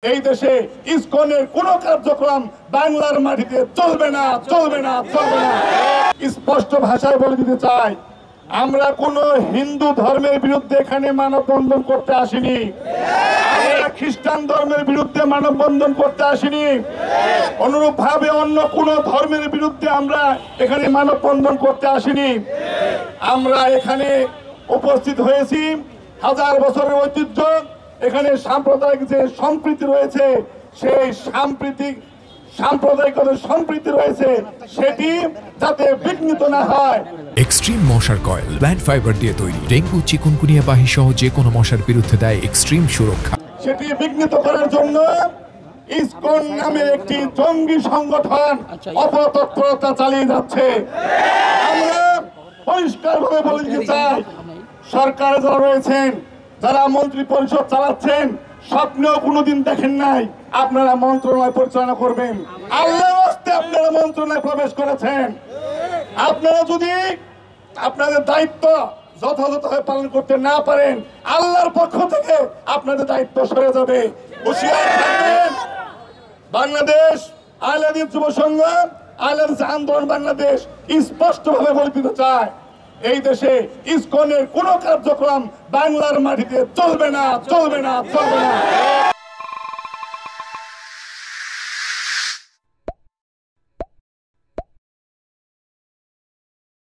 এই দেশে ইসকনের কোন কার্যক্রম বাংলার মাটিতে চলবে না, চলবে না, চলবে না। স্পষ্ট ভাষায় বলে দিতে চাই, আমরা কোন হিন্দু ধর্মের বিরুদ্ধে এখানে মানববন্ধন করতে আসিনি। আমরা খ্রিস্টান ধর্মের বিরুদ্ধে মানববন্ধন করতে আসিনি। অনুরূপ ভাবে অন্য কোন ধর্মের বিরুদ্ধে আমরা এখানে মানববন্ধন করতে আসিনি। আমরা এখানে উপস্থিত হয়েছি হাজার বছরের ঐতিহ্য, এখানে সাম্প্রদায়িক যে সম্প্রীতি রয়েছে, সেই সাম্প্রদায়িকতার সম্প্রীতি রয়েছে, সেটি যাতে বিঘ্নিত না হয়। এক্সট্রিম মশার কয়েল প্ল্যান্ট ফাইবার দিয়ে তৈরি, ডেঙ্গু চিকুনগুনিয়া বাহি সহ যে কোনো মশার বিরুদ্ধে দেয় এক্সট্রিম সুরক্ষা। সেটি বিঘ্নিত করার জন্য ইসকন নামে একটি জঙ্গি সংগঠন অপতৎপরতা চালিয়ে যাচ্ছে। আমরা পরিষ্কারভাবে বলে দিতে চাই, সরকারে যারা রয়েছেন, যারা মন্ত্রী পরিষদ চালাচ্ছেন, স্বপ্নেও কোনোদিন দেখেন নাই আপনারা মন্ত্রণালয় পরিচালনা করবেন। আল্লাহর রাস্তায় আপনারা মন্ত্রণালয়ে প্রবেশ করেছেন। আপনারা যদি আপনাদের দায়িত্ব যথাযথভাবে পালন করতে না পারেন, আল্লাহর পক্ষ থেকে আপনাদের দায়িত্ব সরে যাবে। হুঁশিয়ার থাকবেন। বাংলাদেশ আহলে হাদিস যুব সংঘ, আহলে হাদিস আন্দোলন বাংলাদেশ স্পষ্টভাবে বলে দিতে চায়, এই দেশে ইসকনের কোন কার্যক্রম বাংলার মাটিতে চলবে না, চলবে না, চলবে না।